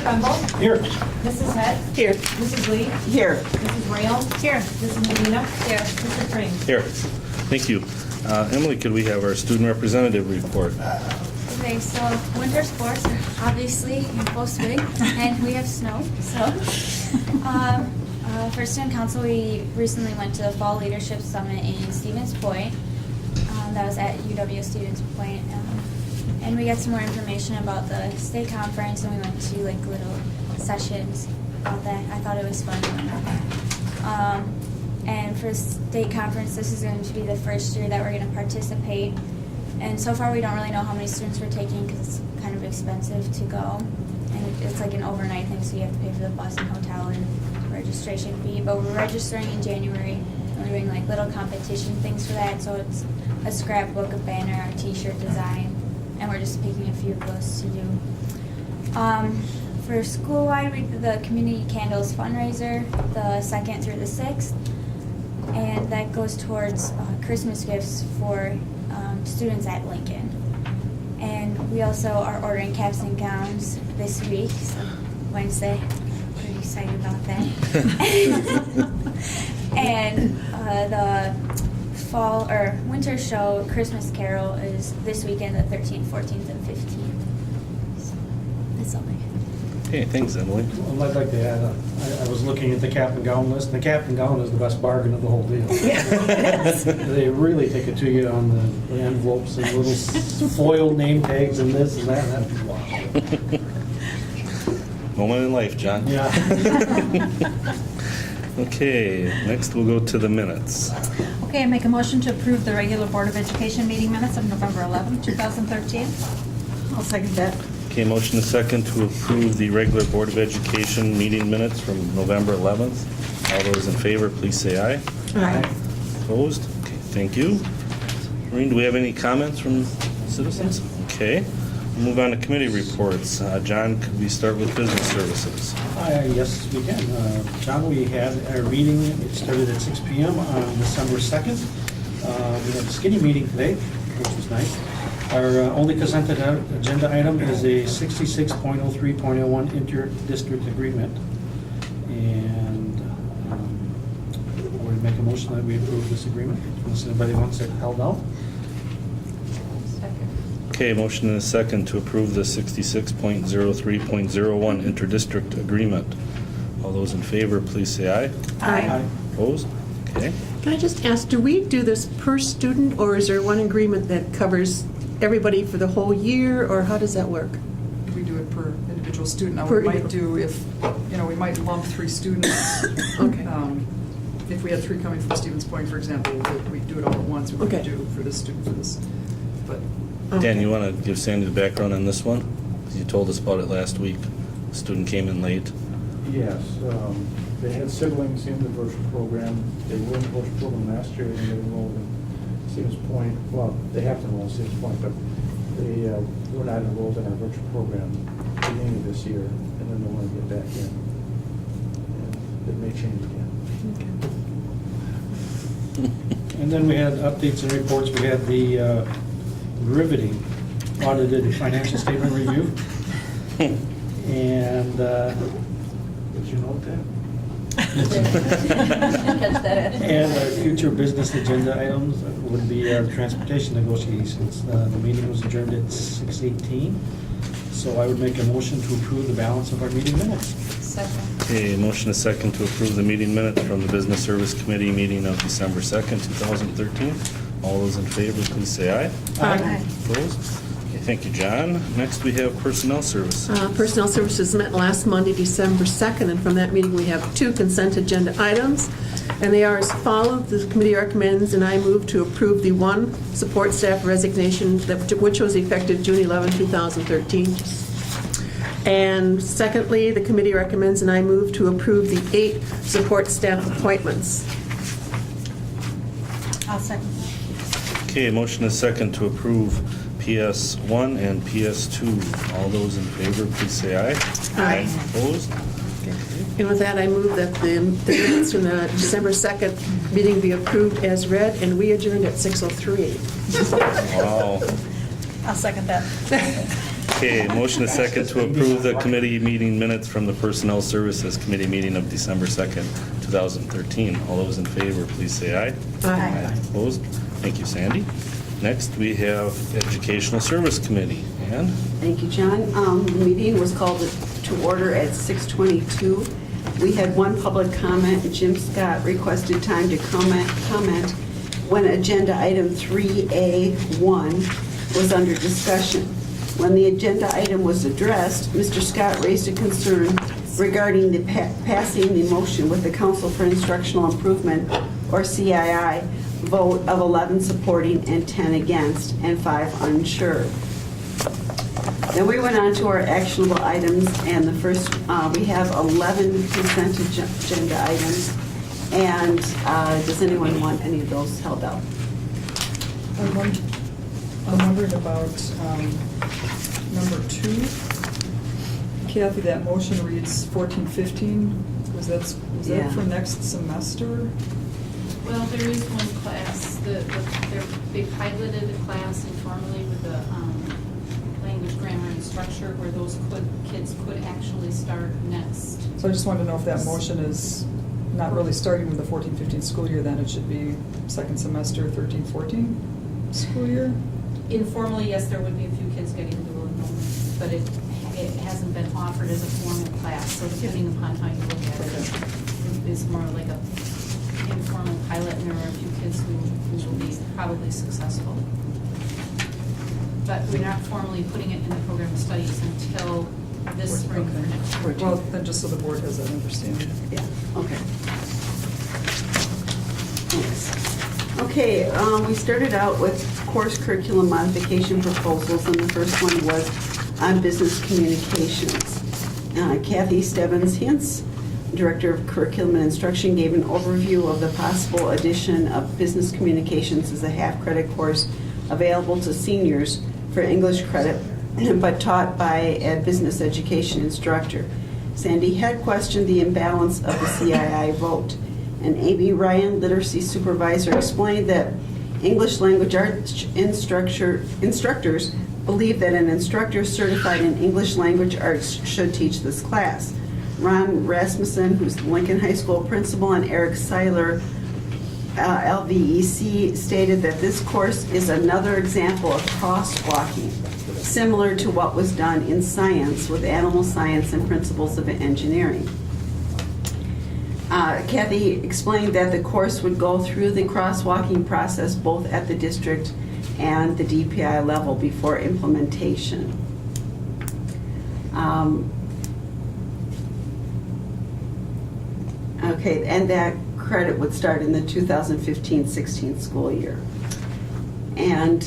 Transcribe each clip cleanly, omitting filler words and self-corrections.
Trumbull. Here. Mrs. Head. Here. Mrs. Lee. Here. Mrs. Rail. Here. Mrs. Medina. Here. Mr. Frame. Here. Thank you. Emily, could we have our student representative report? Okay, so winter sports are obviously in full swing, and we have snow. So, for student council, we recently went to the Fall Leadership Summit in Stevens Point. That was at UW Stevens Point, and we got some more information about the state conference, and we went to like little sessions about that. I thought it was fun. And for the state conference, this is going to be the first year that we're going to participate. And so far, we don't really know how many students we're taking because it's kind of expensive to go. And it's like an overnight thing, so you have to pay for the bus and hotel and registration fee. But we're registering in January, and we're doing like little competition things for that. So it's a scrapbook, a banner, a t-shirt design, and we're just picking a few of those to do. For school-wide, we did the Community Candles fundraiser, the 2nd through the 6th. And that goes towards Christmas gifts for students at Lincoln. And we also are ordering caps and gowns this week, so Wednesday. Pretty excited about that. And the fall or winter show, Christmas Carol, is this weekend, the 13th, 14th, and 15th. So that's all I have. Okay, thanks, Emily. Well, I'd like to add, I was looking at the cap and gown list, and the cap and gown is the best bargain of the whole deal. They really take it to you on the envelopes and little foil name tags and this and that. And that. Wow. Moment in life, John. Yeah. Okay, next we'll go to the minutes. Okay, I make a motion to approve the regular Board of Education meeting minutes of November 11, 2013. I'll second that. Okay, motion is second to approve the regular Board of Education meeting minutes from November 11th. All those in favor, please say aye. Aye. Opposed? Okay, thank you. Maureen, do we have any comments from citizens? Okay. We'll move on to committee reports. John, could we start with business services? Yes, we can. John, we had our meeting, it started at 6 p.m. on December 2nd. We had a skinny meeting today, which was nice. Our only consent agenda item is a 66.03.01 inter-district agreement. And I would make a motion that we approve this agreement, unless anybody wants it held out. Okay, motion and a second to approve the 66.03.01 inter-district agreement. All those in favor, please say aye. Aye. Opposed? Okay. Can I just ask, do we do this per student, or is there one agreement that covers everybody for the whole year, or how does that work? We do it per individual student. Now, Per we might individual. do if, we might lump 3 students. Okay. If we had 3 coming from Stevens Point, for example, we'd do it all at once. We Okay. would do for this student for this. But Dan, you want to give Sandy the background on this one? You told us about it last week. The student came in late. Yes, they had siblings in the virtual program. They were in the virtual program last year, and they enrolled in Stevens Point. Well, they have to enroll in Stevens Point, but they were not enrolled in our virtual program at the beginning of this year, and then they want to get back in. And it may change again. And then we had updates and reports. We had the riveting audited financial statement review. And Did you note that? and our future business agenda items would be transportation negotiations. The meeting was adjourned at 6:18. So I would make a motion to approve the balance of our meeting minutes. Second. Okay, motion is second to approve the meeting minutes from the Business Service Committee meeting of December 2nd, 2013. All those in favor, please say aye. Aye. Opposed? Okay, thank you, John. Next, we have Personnel Services. Personnel Services met last Monday, December 2nd, and from that meeting we have 2 consent agenda items, and they are as follows. The committee recommends, and I move to approve the 1 support staff resignation, which was effective June 11, 2013. And secondly, the committee recommends, and I move to approve the 8 support staff appointments. I'll second that. Okay, motion is second to approve PS1 and PS2. All those in favor, please say aye. Aye. Opposed? And with that, I move that the minutes from the December 2nd meeting be approved as read, and we adjourned at 6:03. Wow. I'll second that. Okay, motion is second to approve the committee meeting minutes from the Personnel Services Committee meeting of December 2nd, 2013. All those in favor, please say aye. Aye. Opposed? Thank you, Sandy. Next, we have Educational Service Committee. Ann? Thank you, John. The meeting was called to order at 6:22. We had one public comment. Jim Scott requested time to comment when agenda item 3A1 was under discussion. When the agenda item was addressed, Mr. Scott raised a concern regarding the passing the motion with the Council for Instructional Improvement, or CII, vote of 11 supporting and 10 against, and 5 unsure. Then we went on to our actionable items, and the first, we have 11 consent agenda items. And does anyone want any of those held out? I'm wondering about number 2. Kathy, that motion reads 14-15. Was that Yeah. for next semester? Well, there is one class, they piloted a class informally with the language, grammar, and structure where those kids could actually start next. So I just wanted to know if that motion is not really starting with the 14-15 school year, then it should be second semester 13-14 school year? Informally, yes, there would be a few kids getting dual enrollment, but it hasn't been offered as a formal class, so depending upon how you look at it, it's more like a informal pilot, and there are a few kids who will be probably successful. But we're not formally putting it in the program of studies until this spring for next year. Well, then just so the board has that understanding. Yeah, okay. Thanks. Okay, we started out with course curriculum modification proposals, and the first one was on business communications. Kathy Stebbins-Hintz, Director of Curriculum and Instruction, gave an overview of the possible addition of business communications as a half-credit course available to seniors for English credit, but taught by a business education instructor. Sandy had questioned the imbalance of the CII vote, and A.B. Ryan, literacy supervisor, explained that English language arts instructors believe that an instructor certified in English language arts should teach this class. Ron Rasmussen, who's the Lincoln High School principal, and Eric Seiler, LVEC, stated that this course is another example of crosswalking, similar to what was done in science with animal science and principles of engineering. Kathy explained that the course would go through the crosswalking process both at the district and the DPI level before implementation. Okay, and that credit would start in the 2015-16 school year. And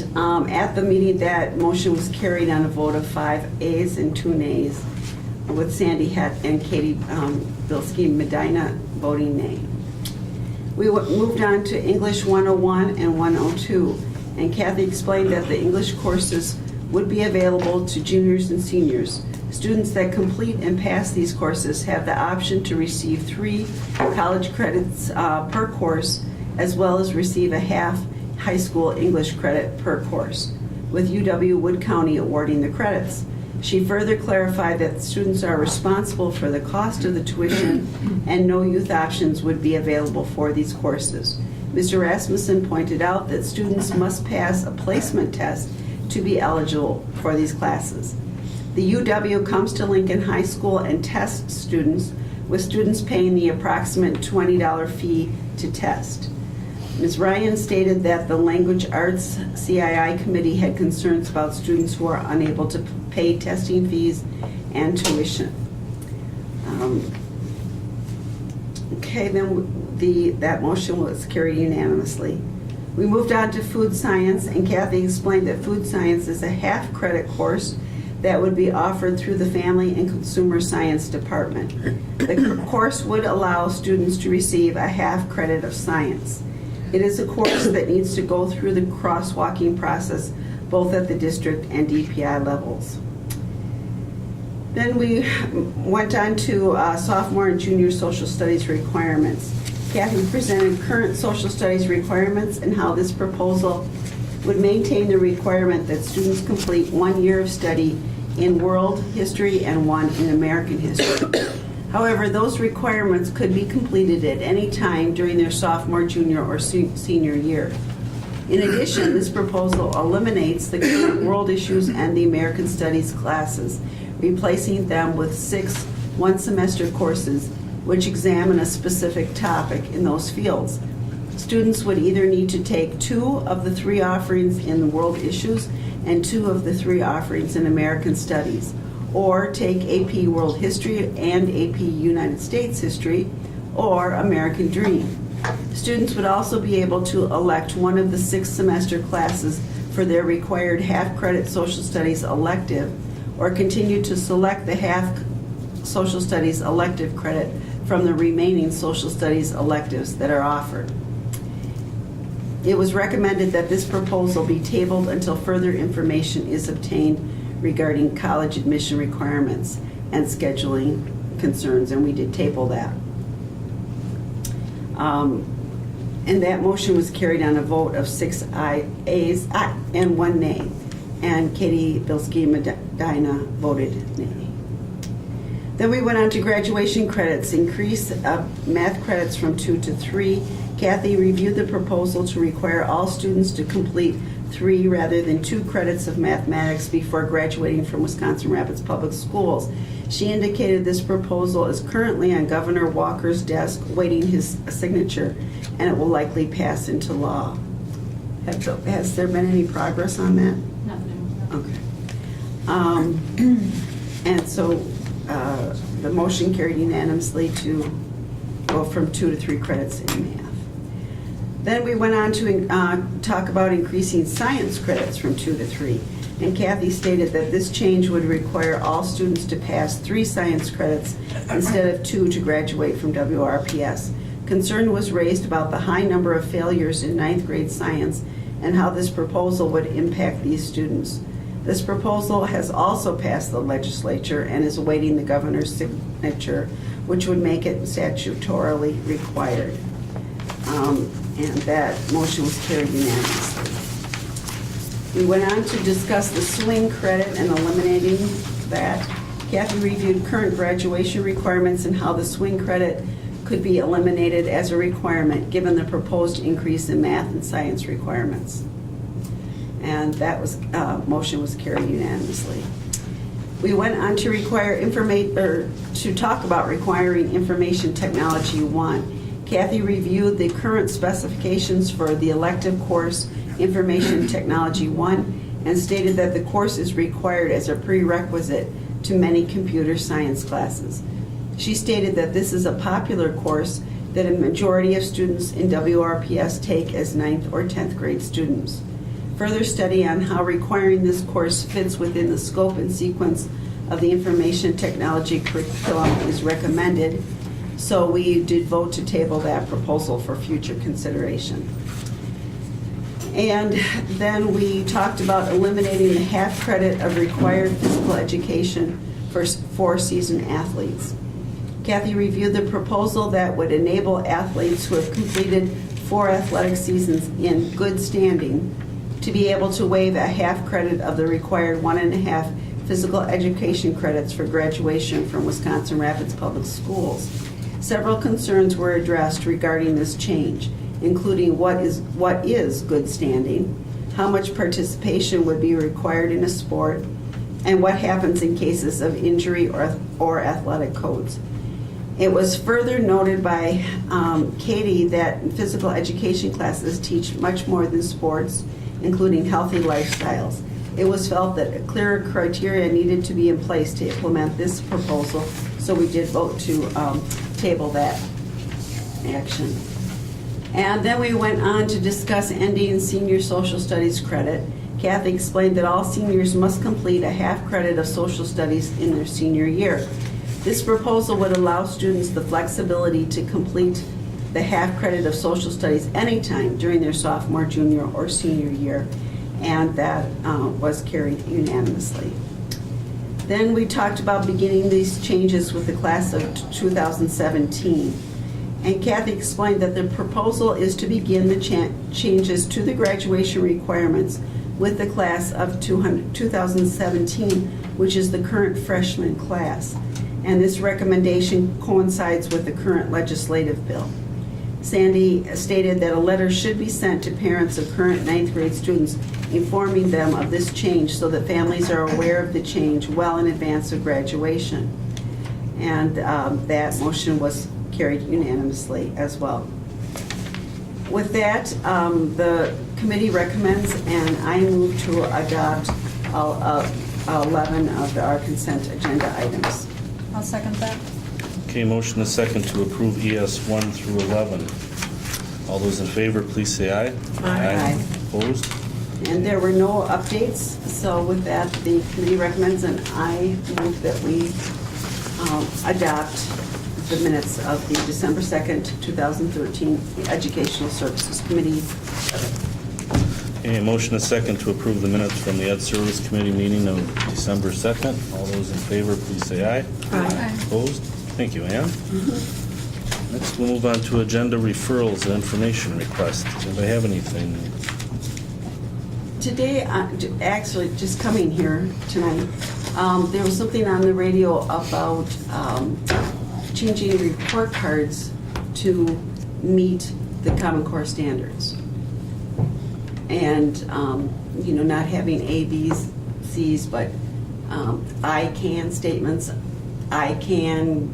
at the meeting, that motion was carried on a vote of 5 ayes and 2 nays, with Sandy Het and Katie Bilski Medina voting nay. We moved on to English 101 and 102, and Kathy explained that the English courses would be available to juniors and seniors. Students that complete and pass these courses have the option to receive 3 college credits per course, as well as receive a half high school English credit per course, with UW-Wood County awarding the credits. She further clarified that students are responsible for the cost of the tuition and no youth options would be available for these courses. Mr. Rasmussen pointed out that students must pass a placement test to be eligible for these classes. The UW comes to Lincoln High School and tests students, with students paying the approximate $20 fee to test. Ms. Ryan stated that the Language Arts CII Committee had concerns about students who are unable to pay testing fees and tuition. Okay, then that motion was carried unanimously. We moved on to food science, and Kathy explained that food science is a half-credit course that would be offered through the Family and Consumer Science Department. The course would allow students to receive a half credit of science. It is a course that needs to go through the crosswalking process both at the district and DPI levels. Then we went on to sophomore and junior social studies requirements. Kathy presented current social studies requirements and how this proposal would maintain the requirement that students complete 1 year of study in world history and 1 in American history. However, those requirements could be completed at any time during their sophomore, junior, or senior year. In addition, this proposal eliminates the current world issues and the American Studies classes, replacing them with 6 one-semester courses which examine a specific topic in those fields. Students would either need to take 2 of the 3 offerings in the world issues and 2 of the 3 offerings in American Studies, or take AP World History and AP United States History, or American Dream. Students would also be able to elect one of the 6 semester classes for their required half-credit Social Studies elective, or continue to select the half Social Studies elective credit from the remaining Social Studies electives that are offered. It was recommended that this proposal be tabled until further information is obtained regarding college admission requirements and scheduling concerns, and we did table that. And that motion was carried on a vote of 6 ayes and 1 nay, and Katie Bilski and Medina voted nay. Then we went on to graduation credits, increase of math credits from 2 to 3. Kathy reviewed the proposal to require all students to complete 3 rather than 2 credits of mathematics before graduating from Wisconsin Rapids Public Schools. She indicated this proposal is currently on Governor Walker's desk waiting his signature, and it will likely pass into law. Has there been any progress on that? Nothing. Okay. And so the motion carried unanimously to go from 2 to 3 credits in math. Then we went on to talk about increasing science credits from 2 to 3. And Kathy stated that this change would require all students to pass 3 science credits instead of 2 to graduate from WRPS. Concern was raised about the high number of failures in 9th grade science and how this proposal would impact these students. This proposal has also passed the legislature and is awaiting the governor's signature, which would make it statutorily required. And that motion was carried unanimously. We went on to discuss the swing credit and eliminating that. Kathy reviewed current graduation requirements and how the swing credit could be eliminated as a requirement given the proposed increase in math and science requirements. And that motion was carried unanimously. We went on to talk about requiring Information Technology 1. Kathy reviewed the current specifications for the elective course Information Technology 1 and stated that the course is required as a prerequisite to many computer science classes. She stated that this is a popular course that a majority of students in WRPS take as 9th or 10th grade students. Further study on how requiring this course fits within the scope and sequence of the information technology curriculum is recommended, so we did vote to table that proposal for future consideration. And then we talked about eliminating the half credit of required physical education for 4-season athletes. Kathy reviewed the proposal that would enable athletes who have completed 4 athletic seasons in good standing to be able to waive a half credit of the required 1.5 physical education credits for graduation from Wisconsin Rapids Public Schools. Several concerns were addressed regarding this change, including what is good standing, how much participation would be required in a sport, and what happens in cases of injury or athletic codes. It was further noted by Katie that physical education classes teach much more than sports, including healthy lifestyles. It was felt that clearer criteria needed to be in place to implement this proposal, so we did vote to table that action. And then we went on to discuss ending senior social studies credit. Kathy explained that all seniors must complete a half credit of social studies in their senior year. This proposal would allow students the flexibility to complete the half credit of social studies anytime during their sophomore, junior, or senior year, and that was carried unanimously. Then we talked about beginning these changes with the class of 2017. And Kathy explained that the proposal is to begin the changes to the graduation requirements with the class of 2017, which is the current freshman class. And this recommendation coincides with the current legislative bill. Sandy stated that a letter should be sent to parents of current ninth grade students informing them of this change so that families are aware of the change well in advance of graduation. And that motion was carried unanimously as well. With that, the committee recommends and I move to adopt all 11 of our consent agenda items. I'll second that. Okay, motion is second to approve ES 1 through 11. All those in favor, please say aye. Aye. Opposed? And there were no updates, so with that, the committee recommends and I move that we adopt the minutes of the December 2nd, 2013 Educational Services Committee. Okay, motion is second to approve the minutes from the Ed Service Committee meeting of December 2nd. All those in favor, please say aye. Aye. Opposed? Thank you, Ann. Next, we'll move on to agenda referrals and information requests. Does anybody have anything? Today, actually, just coming here tonight, there was something on the radio about changing report cards to meet the Common Core standards. And, not having A, B's, C's, but I can statements, I can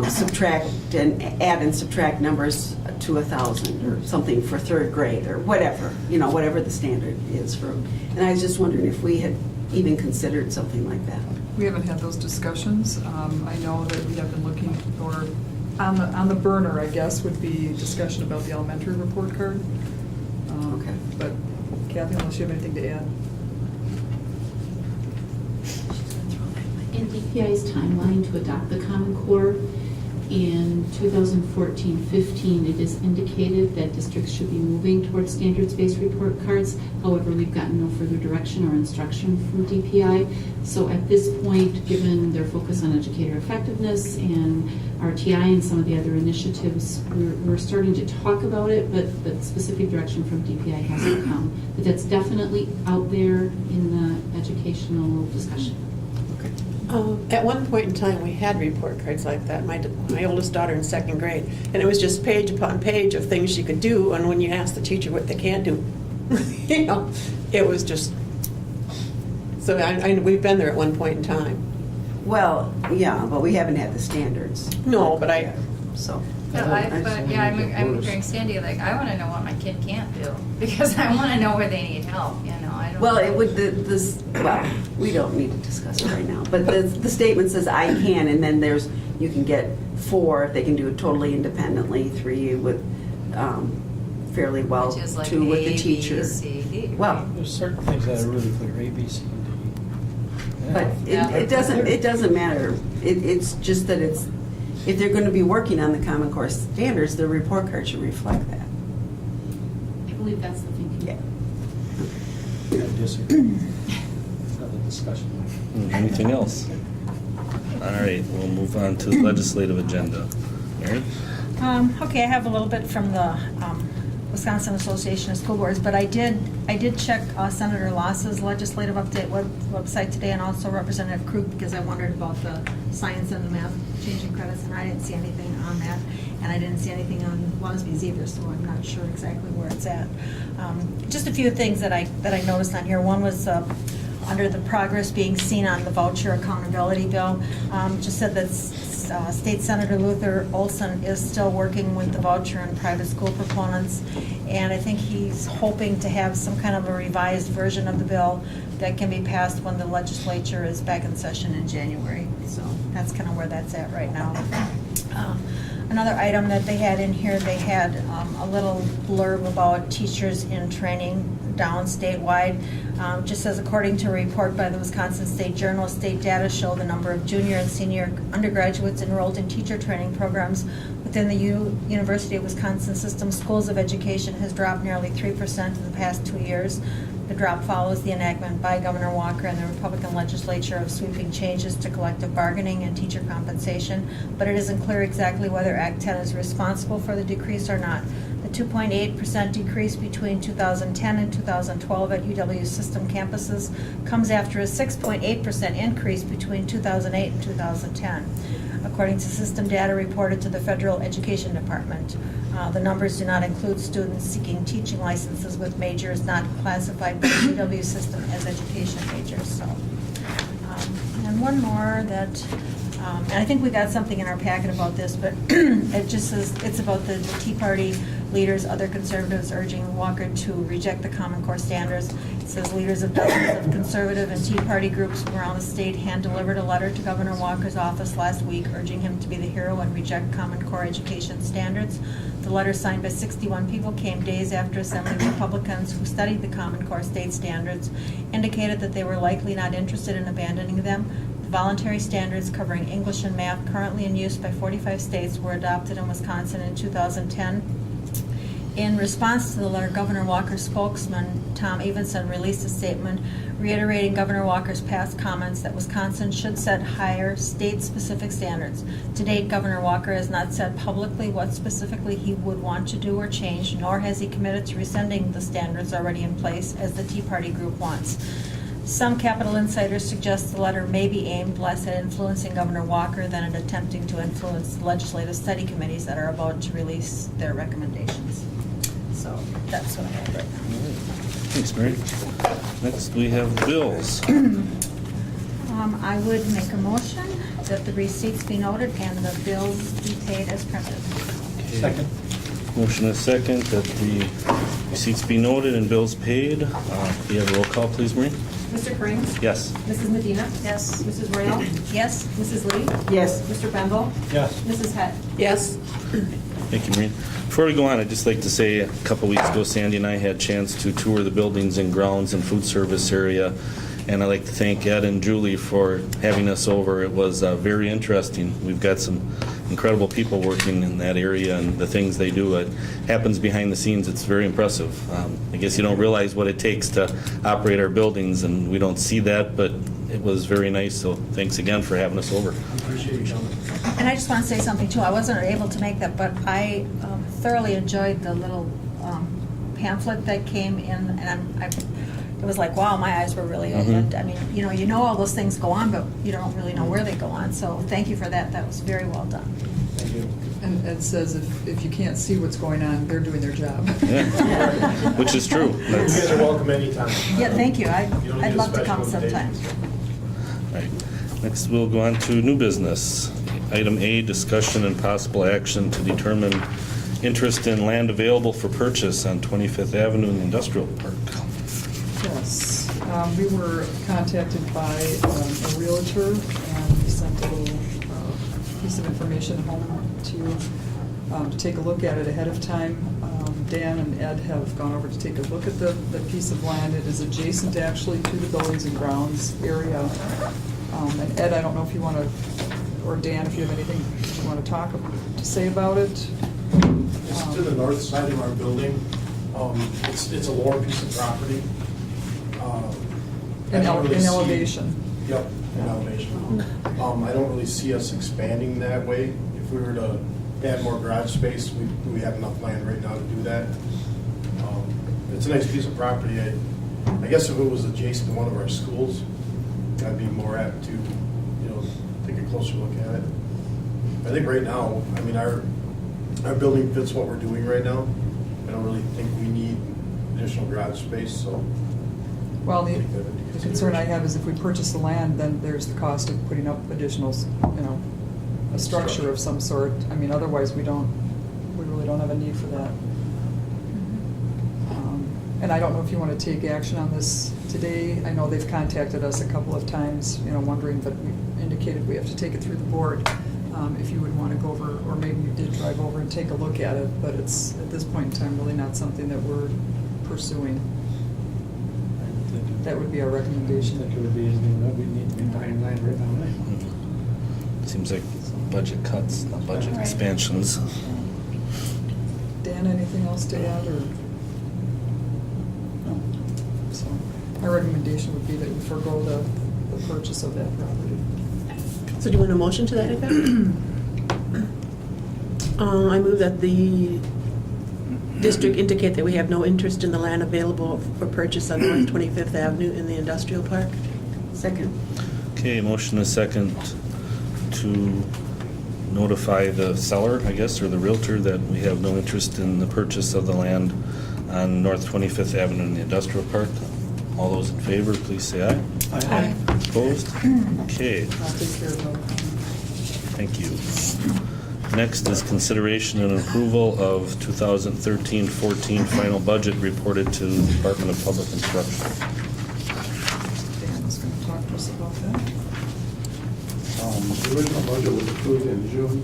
subtract and add and subtract numbers to 1,000 or something for third grade or whatever, whatever the standard is for. And I was just wondering if we had even considered something like that. We haven't had those discussions. I know that we have been looking, or on the burner, I guess, would be discussion about the elementary report card. Okay. But Kathy, unless you have anything to add? In DPI's timeline to adopt the Common Core, in 2014-15, it is indicated that districts should be moving towards standards-based report cards. However, we've gotten no further direction or instruction from DPI. So at this point, given their focus on educator effectiveness and RTI and some of the other initiatives, we're starting to talk about it, but specific direction from DPI hasn't come. But that's definitely out there in the educational discussion. At one point in time, we had report cards like that. My oldest daughter in second grade, and it was just page upon page of things she could do. And when you ask the teacher what they can't do, it was just. So we've been there at one point in time. Well, yeah, but we haven't had the standards. No, but So. No, I'm hearing Sandy, like, I want to know what my kid can't do, because I want to know where they need help, I don't. Well, it would, we don't need to discuss it right now, but the statement says I can, and then you can get 4 if they can do it totally independently, 3 with fairly well, Which is like 2 with A, the B, teacher. C, D. Well, There's certain things that are really clear, A, B, C, and D. but Yeah. it doesn't matter. It's just that if they're going to be working on the Common Core standards, the report card should reflect that. I believe that's the thinking. Yeah. I disagree. Another discussion. Anything else? All right, we'll move on to the legislative agenda. Mary? Okay, I have a little bit from the Wisconsin Association of School Boards, but I did check Senator Loss's legislative update website today, and also Representative Krug, because I wondered about the science and the math changing credits, and I didn't see anything on that, and I didn't see anything on WSB's either, so I'm not sure exactly where it's at. Just a few things that I noticed on here. One was under the progress being seen on the voucher accountability bill, just said that State Senator Luther Olson is still working with the voucher and private school proponents, and I think he's hoping to have some kind of a revised version of the bill that can be passed when the legislature is back in session in January. So that's kind of where that's at right now. Another item that they had in here, they had a little blurb about teachers in training down statewide. Just says, according to a report by the Wisconsin State Journal, state data show the number of junior and senior undergraduates enrolled in teacher training programs within the University of Wisconsin System Schools of Education has dropped nearly 3% in the past 2 years. The drop follows the enactment by Governor Walker and the Republican legislature of sweeping changes to collective bargaining and teacher compensation, but it isn't clear exactly whether Act 10 is responsible for the decrease or not. The 2.8% decrease between 2010 and 2012 at UW system campuses comes after a 6.8% increase between 2008 and 2010, according to system data reported to the Federal Education Department. The numbers do not include students seeking teaching licenses with majors not classified by the UW system as education majors. So, and one more that, and I think we got something in our packet about this, but it just says, it's about the Tea Party leaders, other conservatives urging Walker to reject the Common Core standards. It says leaders of dozens of conservative and Tea Party groups from around the state hand-delivered a letter to Governor Walker's office last week urging him to be the hero and reject Common Core education standards. The letter, signed by 61 people, came days after Assembly Republicans who studied the Common Core state standards indicated that they were likely not interested in abandoning them. The voluntary standards covering English and math currently in use by 45 states were adopted in Wisconsin in 2010. In response to the letter, Governor Walker's spokesman, Tom Evenson, released a statement reiterating Governor Walker's past comments that Wisconsin should set higher state-specific standards. To date, Governor Walker has not said publicly what specifically he would want to do or change, nor has he committed to rescinding the standards already in place, as the Tea Party group wants. Some Capitol insiders suggest the letter may be aimed less at influencing Governor Walker than at attempting to influence legislative study committees that are about to release their recommendations. So that's what I have right now. Thanks, Mary. Next, we have bills. I would make a motion that the receipts be noted and the bills be paid as printed. Second. Motion is second that the receipts be noted and bills paid. Do you have a roll call, please, Maureen? Mr. Springs? Yes. Mrs. Medina? Yes. Mrs. Royal? Yes? Mrs. Lee? Yes. Mr. Bendel? Yes. Mrs. Head? Yes. Thank you, Maureen. Before we go on, I'd just like to say a couple weeks ago, Sandy and I had a chance to tour the buildings and grounds and food service area, and I'd like to thank Ed and Julie for having us over. It was very interesting. We've got some incredible people working in that area, and the things they do. It happens behind the scenes. It's very impressive. I guess you don't realize what it takes to operate our buildings, and we don't see that, but it was very nice, so thanks again for having us over. Appreciate you coming. And I just want to say something too. I wasn't able to make that, but I thoroughly enjoyed the little pamphlet that came in, and it was like, wow, my eyes were really opened. I mean, you know all those things go on, but you don't really know where they go on. So thank you for that. That was very well done. Thank you. And Ed says if you can't see what's going on, they're doing their job. Yeah. Which is true. You guys are welcome anytime. Yeah, thank you. You don't I'd need a love to special come sometime. invitation. Right. Next, we'll go on to new business. Item A, discussion and possible action to determine interest in land available for purchase on 25th Avenue in the Industrial Park. Yes, we were contacted by a realtor, and he sent a little piece of information home to take a look at it ahead of time. Dan and Ed have gone over to take a look at the piece of land. It is adjacent actually to the buildings and grounds area. And Ed, I don't know if you want to, or Dan, if you have anything you want to say about it. It's to the north side of our building. It's a lower piece of property. I In don't really see- elevation. Yep, in elevation. I don't really see us expanding that way. If we were to add more garage space, we have enough land right now to do that. It's a nice piece of property. I guess if it was adjacent to one of our schools, I'd be more apt to, take a closer look at it. I think right now, I mean, our building fits what we're doing right now. I don't really think we need additional garage space, so. Well, the concern I have is if we purchase the land, then there's the cost of putting up additional, a structure of some sort. I mean, otherwise, we really don't have a need for that. And I don't know if you want to take action on this today. I know they've contacted us a couple of times, wondering, but we indicated we have to take it through the board. If you would want to go over, or maybe you did drive over and take a look at it, but it's, at this point in time, really not something that we're pursuing. That would be our recommendation. That would be, we need to be buying land right now. Seems like budget cuts, not budget expansions. Dan, anything else to add, or? No. So, my recommendation would be that we forego the purchase of that property. So do you want a motion to that effect? I move that the district indicate that we have no interest in the land available for purchase on North 25th Avenue in the industrial park. Second. Okay, motion is second to notify the seller, I guess, or the realtor that we have no interest in the purchase of the land on North 25th Avenue in the industrial park. All those in favor, please say aye. Aye. Opposed? Okay, I'll take care of that. thank you. Next is consideration and approval of 2013-14 final budget reported to the Department of Public Instruction. Dan's going to talk to us about that. The original budget was approved in June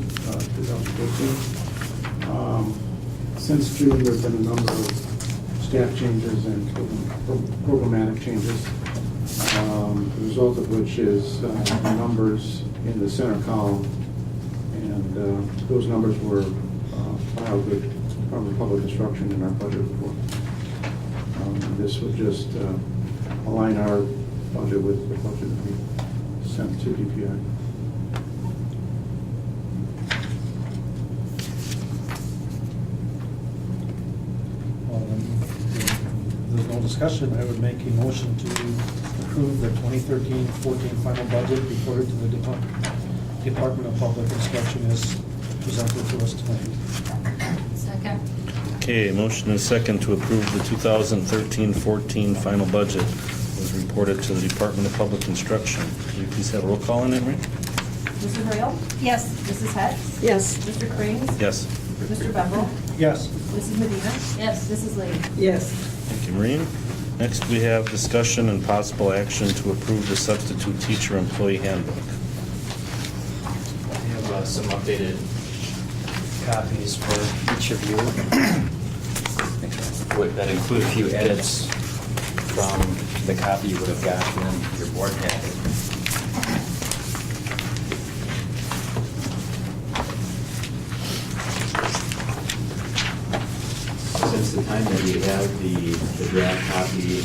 2015. Since June, there's been a number of staff changes and programmatic changes, the result of which is the numbers in the center column. And those numbers were filed with the Department of Public Instruction in our budget report. This would just align our budget with the budget that we sent to DPI. There's no discussion. I would make a motion to approve the 2013-14 final budget reported to the Department of Public Instruction as presented to us tonight. Second. Okay, motion is second to approve the 2013-14 final budget was reported to the Department of Public Instruction. Will you please have a roll call on that, Marie? Mrs. Royal? Yes. Mrs. Hess? Yes. Mr. Crane? Yes. Mr. Beville? Yes. Mrs. Medina? Yes. Mrs. Lee? Yes. Thank you, Maureen. Next, we have discussion and possible action to approve the substitute teacher employee handbook. We have some updated copies for each of you. That include a few edits from the copy you would have gotten in your board packet. Since the time that we have the draft copy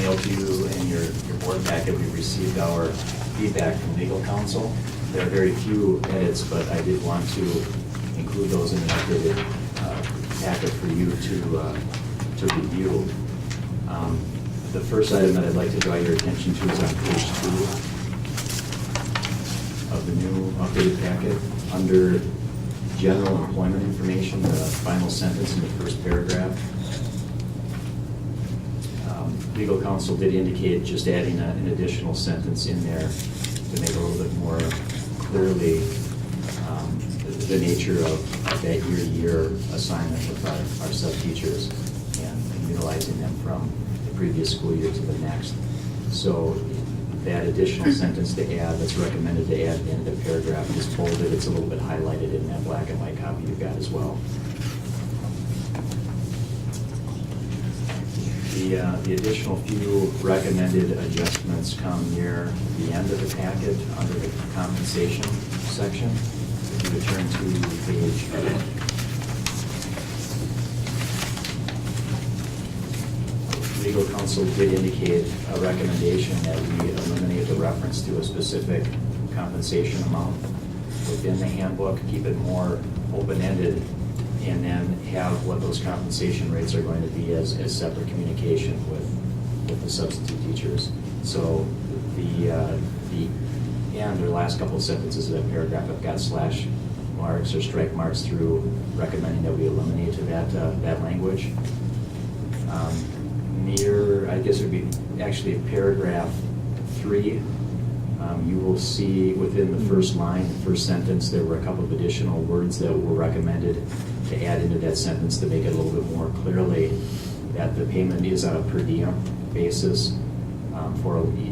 mailed to you in your board packet, we received our feedback from legal counsel. There are very few edits, but I did want to include those in an updated packet for you to review. The first item that I'd like to draw your attention to is on page 2 of the new updated packet. Under general employment information, the final sentence in the first paragraph. Legal counsel did indicate just adding an additional sentence in there to make a little bit more clearly the nature of that year-to-year assignment with our sub-teachers and utilizing them from the previous school year to the next. So that additional sentence to add, that's recommended to add at the end of the paragraph, is bolded. It's a little bit highlighted in that black and white copy you've got as well. The additional few recommended adjustments come near the end of the packet under the compensation section. If you would turn to page 8. Legal counsel did indicate a recommendation that we eliminate the reference to a specific compensation amount within the handbook, keep it more open-ended, and then have what those compensation rates are going to be as separate communication with the substitute teachers. So the end or last couple of sentences of that paragraph have got slash marks or strike marks through, recommending that we eliminate that language. Near, I guess it would be actually paragraph 3, you will see within the first line, the first sentence, there were a couple of additional words that were recommended to add into that sentence to make it a little bit more clearly that the payment is on a per diem basis.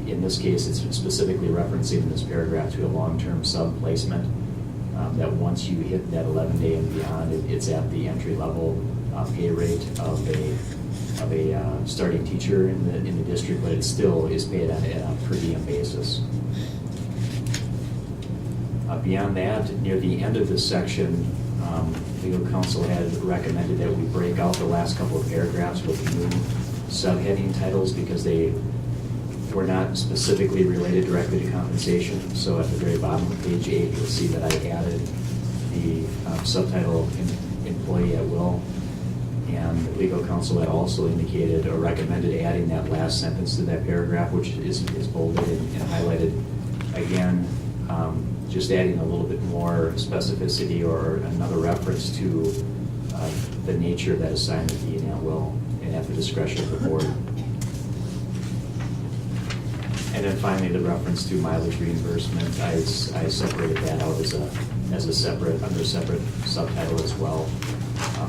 In this case, it's specifically referencing in this paragraph to a long-term sub-placement, that once you hit that 11-day and beyond, it's at the entry-level pay rate of a starting teacher in the district, but it still is paid on a per diem basis. Beyond that, near the end of this section, legal counsel had recommended that we break out the last couple of paragraphs with new subheading titles because they were not specifically related directly to compensation. So at the very bottom of page 8, you'll see that I added the subtitle employee at will, And legal counsel had also indicated or recommended adding that last sentence to that paragraph, which is bolded and highlighted. Again, just adding a little bit more specificity or another reference to the nature of that assignment being at will and at the discretion of the board. And then finally, the reference to mileage reimbursement, I separated that out as a separate, under a separate subtitle as well.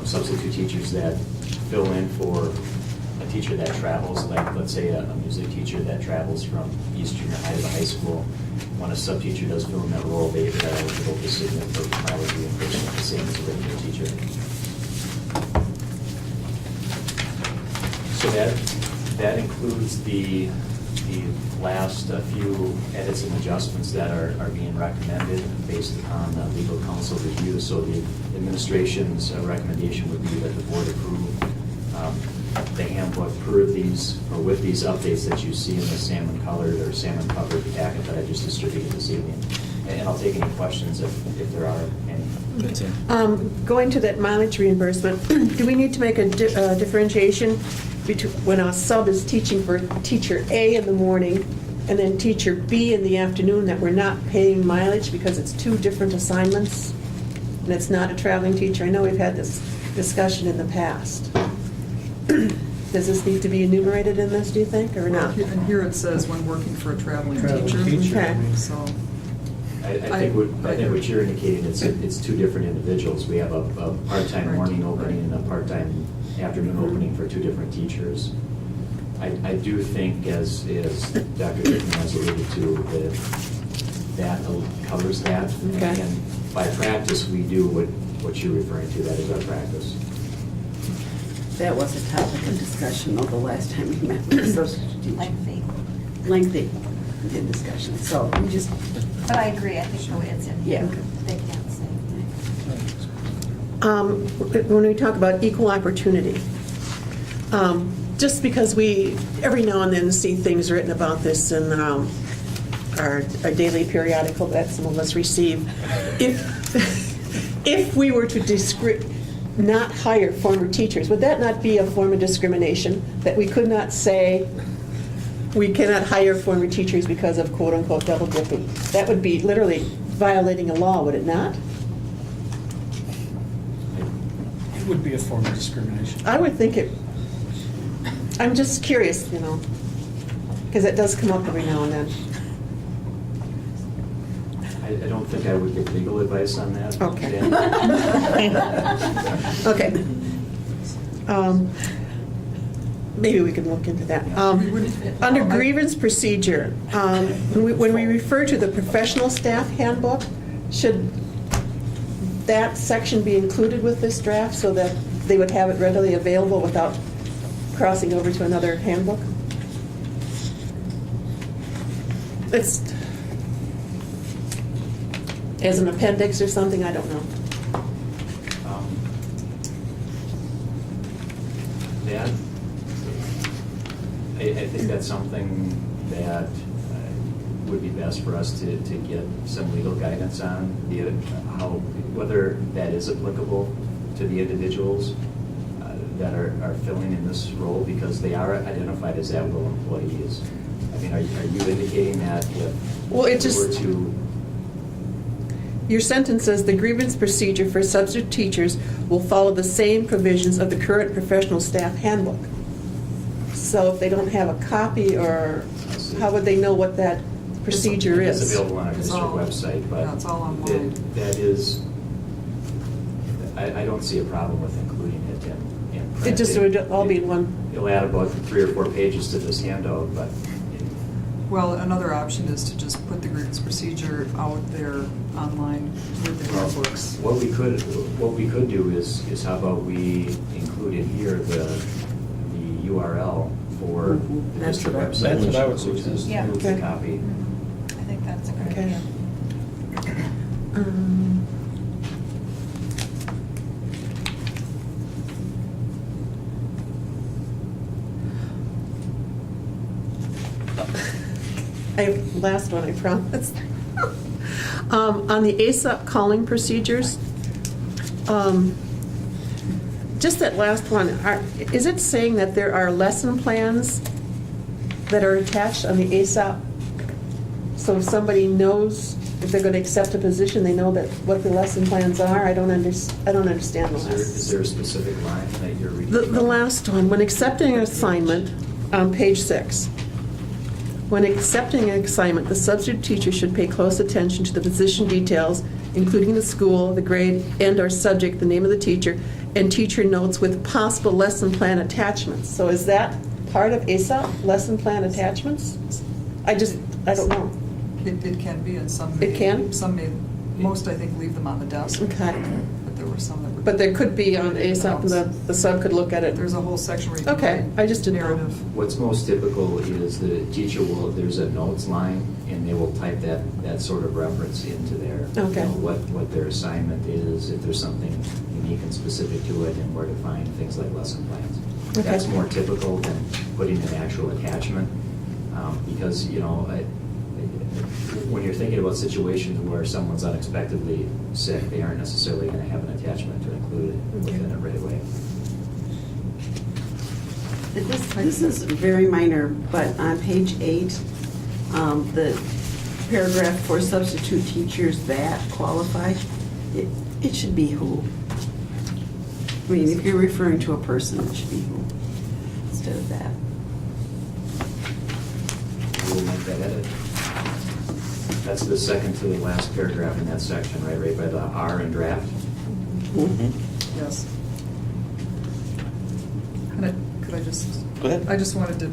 Substitute teachers that fill in for a teacher that travels, like let's say a music teacher that travels from East Junior High to the high school. When a sub-teacher does fill in that role, they're eligible to submit for mileage reimbursement, the same as a regular teacher. So that includes the last few edits and adjustments that are being recommended based upon legal counsel review. So the administration's recommendation would be that the board approve the handbook per these, or with these updates that you see in the salmon colored or salmon covered packet that I just distributed this evening. And I'll take any questions if there are any. Going to that mileage reimbursement, do we need to make a differentiation between when a sub is teaching for teacher A in the morning and then teacher B in the afternoon, that we're not paying mileage because it's two different assignments and it's not a traveling teacher? I know we've had this discussion in the past. Does this need to be enumerated in this, do you think, or not? And here it says when working for a traveling Traveling teacher. teacher, Okay. So, I think what you're indicating, it's two different individuals. We have a part-time Right. morning opening and a part-time afternoon opening for two different teachers. I do think, as Dr. Hickman has alluded to, that covers that. Okay. And by practice, we do what you're referring to, that is our practice. That was a topic of discussion, though, the last time we met with the substitute teacher. Lengthy discussion, so we just, But I agree, I think the way it's in here, Yeah. they can't say. When we talk about equal opportunity, just because we every now and then see things written about this in our daily periodical that some of us receive, if we were to not hire former teachers, would that not be a form of discrimination? That we could not say we cannot hire former teachers because of quote-unquote double dipping? That would be literally violating a law, would it not? It would be a form of discrimination. I would think it, I'm just curious, because it does come up every now and then. I don't think I would give legal advice on that. Okay. Dan. Okay. Maybe we can look into that. Under grievance procedure, when we refer to the professional staff handbook, should that section be included with this draft so that they would have it readily available without crossing over to another handbook? It's as an appendix or something, I don't know. That, I think that's something that would be best for us to get some legal guidance on, whether that is applicable to the individuals that are filling in this role, because they are identified as at-will employees. I mean, are you indicating that if Well, it we just- were to... Your sentence says the grievance procedure for substitute teachers will follow the same provisions of the current professional staff handbook. So if they don't have a copy, or how would they know what that procedure It's is? available on our It's district all- website, but... yeah, it's all online. That is, I don't see a problem with including it in print. It just would all be in one. It'll add about 3 or 4 pages to this handout, but Well, another option is to just put the grievance procedure out there online with the handbooks. what we could do is how about we include in here the URL for the That's district what I- website. That's what I would which includes suggest. Yeah. includes the Okay. copy. I think that's a good Okay. idea. Last one, I promise. On the ASAP calling procedures, just that last one, is it saying that there are lesson plans that are attached on the ASAP? So if somebody knows, if they're going to accept a position, they know that what the lesson plans are? I don't understand the last. Is there a specific line that you're reading? The from? last one, when accepting an assignment, on page 6. When accepting an assignment, the substitute teacher should pay close attention to the position details, including the school, the grade, and/or subject, the name of the teacher, and teacher notes with possible lesson plan attachments. So is that part of ASAP, lesson plan attachments? I don't know. It can be, and some It can? Some may, most I think leave them on the desk. Okay. But there were some that were. But there could be on ASAP, and the sub could look at it. There's a whole section where you can Okay, write I just didn't know. narrative. What's most typical is the teacher will, there's a notes line, and they will type that sort of reference into there. Okay. You know, what their assignment is, if there's something unique and specific to it, and where to find things like lesson plans. Okay. That's more typical than putting an actual attachment, because, you know, when you're thinking about situations where someone's unexpectedly sick, they aren't necessarily going to have an attachment to include within it right away. This is very minor, but on page 8, the paragraph for substitute teachers that qualify, it should be who. I mean, if you're referring to a person, it should be who instead of that. We'll make that edit. That's the second to the last paragraph in that section, right by the R in draft. Yes. Could I just? Go ahead. I just wanted to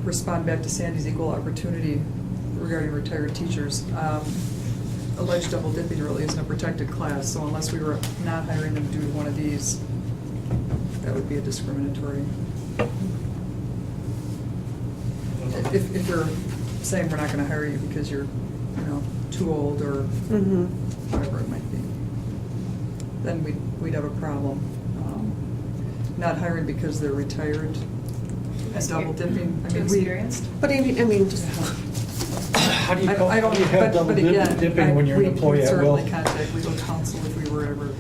respond back to Sandy's equal opportunity regarding retired teachers. Alleged double dipping really isn't a protected class, so unless we were not hiring them due to one of these, that would be a discriminatory. If we're saying we're not going to hire you because you're, too old or whatever it might be, then we'd have a problem. Not hiring because they're retired and double dipping. I mean, But I mean, just, How do you I don't, have double but again, dipping when you're an employee at will? we would certainly contact legal counsel if we were ever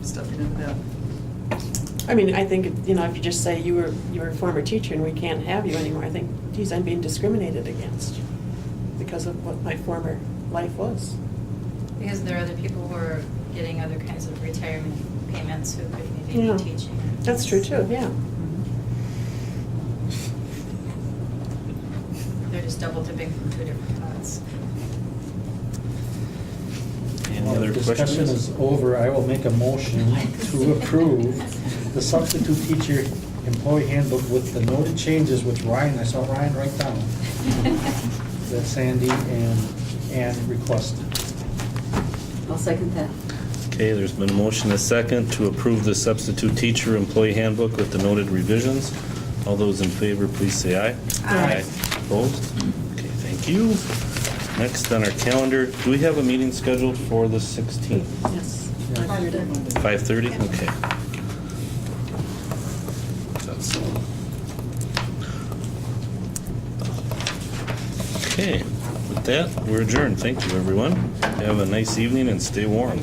stepping into that. I mean, I think, if you just say you were a former teacher and we can't have you anymore, I think, geez, I'm being discriminated against because of what my former life was. Because there are other people who are getting other kinds of retirement payments who could maybe Yeah. be teaching. That's true too, yeah. They're just double dipping from two different pots. Any Well, other the discussion questions? is over. I will make a motion to approve the substitute teacher employee handbook with the noted changes, which I saw Ryan write down, that Sandy and Ann requested. I'll second that. Okay, there's been a motion, a second, to approve the substitute teacher employee handbook with the noted revisions. All those in favor, please say aye. Aye. Opposed? Okay, thank you. Next on our calendar, do we have a meeting scheduled for the 16th? Yes. 5:30? Okay. Okay, with that, we're adjourned. Thank you, everyone. Have a nice evening and stay warm.